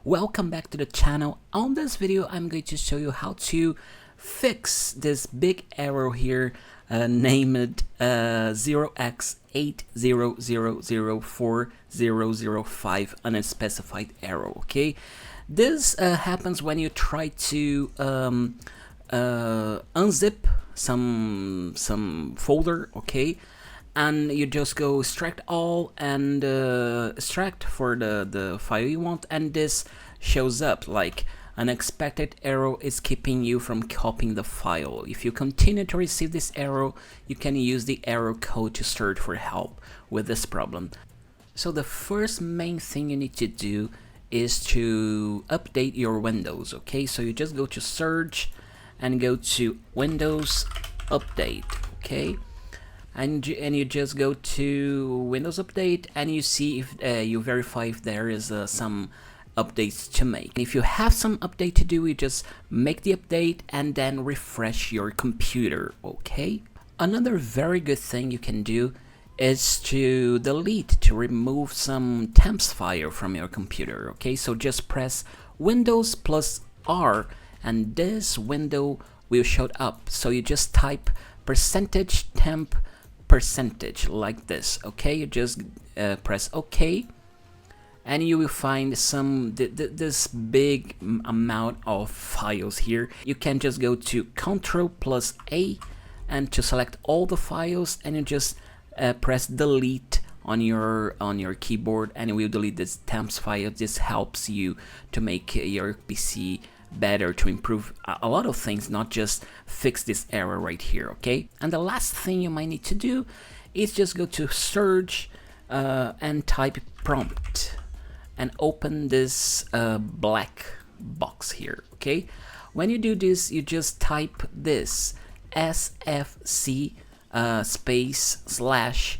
Welcome back to the channel. On this video I'm going to show you how to fix this big error here named 0x80004005 unspecified error. Okay, this happens when you try to unzip some folder, okay, and you just go extract all and extract for the file you want, and this shows up like unexpected error is keeping you from copying the file. If you continue to receive this error, you can use the error code to search for help with this problem. So the first main thing you need to do is to update your Windows. Okay, so you just go to search and go to Windows Update. Okay, and you just go to Windows Update and you see if you verify if there is some updates to make. If you have some update to do, you just make the update and then refresh your computer. Okay, another very good thing you can do is to remove some temps file from your computer. Okay, so just press Windows plus R and this window will show up. So you just type %temp % like this. Okay, you just press OK and you will find this big amount of files here. You can just go to Ctrl plus A and to select all the files, and you just press delete on your keyboard and it will delete this temps file. This helps you to make your PC better, to improve a lot of things, not just fix this error right here. Okay, and the last thing you might need to do is just go to search and type prompt and open this black box here. Okay, when you do this, you just type this sfc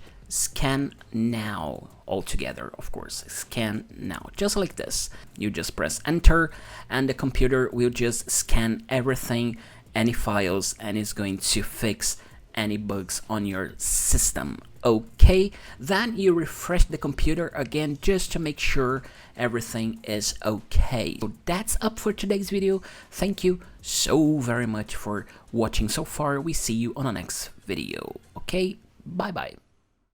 / scan now, all together, of course, scan now, just like this. You just press enter and the computer will just scan everything, any files, and it's going to fix any bugs on your system. Okay, then you refresh the computer again just to make sure everything is okay. So that's up for today's video. Thank you so very much for watching so far. We see you on the next video. Okay, bye bye.